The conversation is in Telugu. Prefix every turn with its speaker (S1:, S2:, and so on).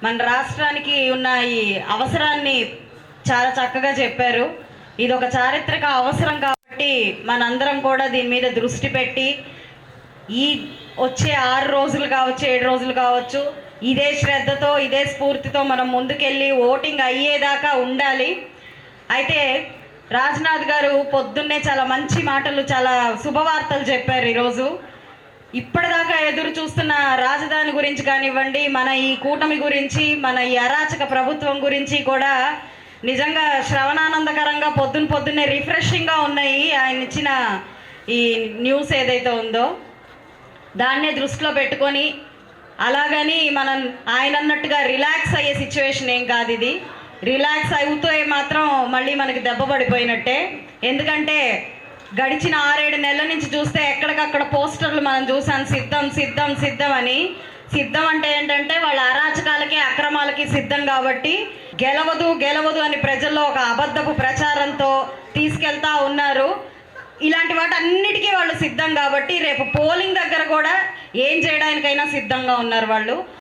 S1: మన రాష్ట్రానికి ఉన్న ఈ అవసరాన్ని చాలా చక్కగా చెప్పారు. ఇది ఒక చారిత్రక అవసరం కాబట్టి మనందరం కూడా దీని మీద దృష్టి పెట్టి ఈ వచ్చే 6 రోజులు కావచ్చు, 7 రోజులు కావచ్చు, ఇదే శ్రద్ధతో ఇదే స్ఫూర్తితో మనం ముందుకెళ్ళి ఓటింగ్ అయ్యేదాకా ఉండాలి. అయితే రాజ్నాథ్ గారు పొద్దున్నే చాలా మంచి మాటలు, చాలా శుభవార్తలు చెప్పారు. ఈరోజు ఇప్పటిదాకా ఎదురు చూస్తున్న రాజధాని గురించి కానివ్వండి, మన ఈ కూటమి గురించి, మన ఈ అరాచక ప్రభుత్వం గురించి కూడా నిజంగా శ్రవణానందకరంగా పొద్దున్నే రిఫ్రెషింగ్గా ఉన్నాయి. ఆయన ఇచ్చిన ఈ న్యూస్ ఏదైతే ఉందో దాన్నే దృష్టిలో పెట్టుకొని, అలాగని మనం ఆయన అన్నట్టుగా రిలాక్స్ అయ్యే సిచ్యువేషన్ ఏం కాదు. ఇది రిలాక్స్ అవుతూ మాత్రం మళ్ళీ మనకి దెబ్బ పడిపోయినట్టే. ఎందుకంటే గడిచిన 6-7 నెలల నుంచి చూస్తే ఎక్కడికక్కడ పోస్టర్లు మనం చూసాం, సిద్ధం సిద్ధం సిద్ధం అని. సిద్ధం అంటే ఏంటంటే వాళ్ళ అరాచకాలకి, అక్రమాలకి సిద్ధం కాబట్టి గెలవదు గెలవదు అని ప్రజల్లో ఒక అబద్ధపు ప్రచారంతో తీసుకెళ్తా ఉన్నారు. ఇలాంటి వాటి అన్నిటికీ వాళ్ళు సిద్ధం కాబట్టి రేపు పోలింగ్ దగ్గర కూడా ఏం చేయడానికైనా సిద్ధంగా ఉన్నారు వాళ్ళు.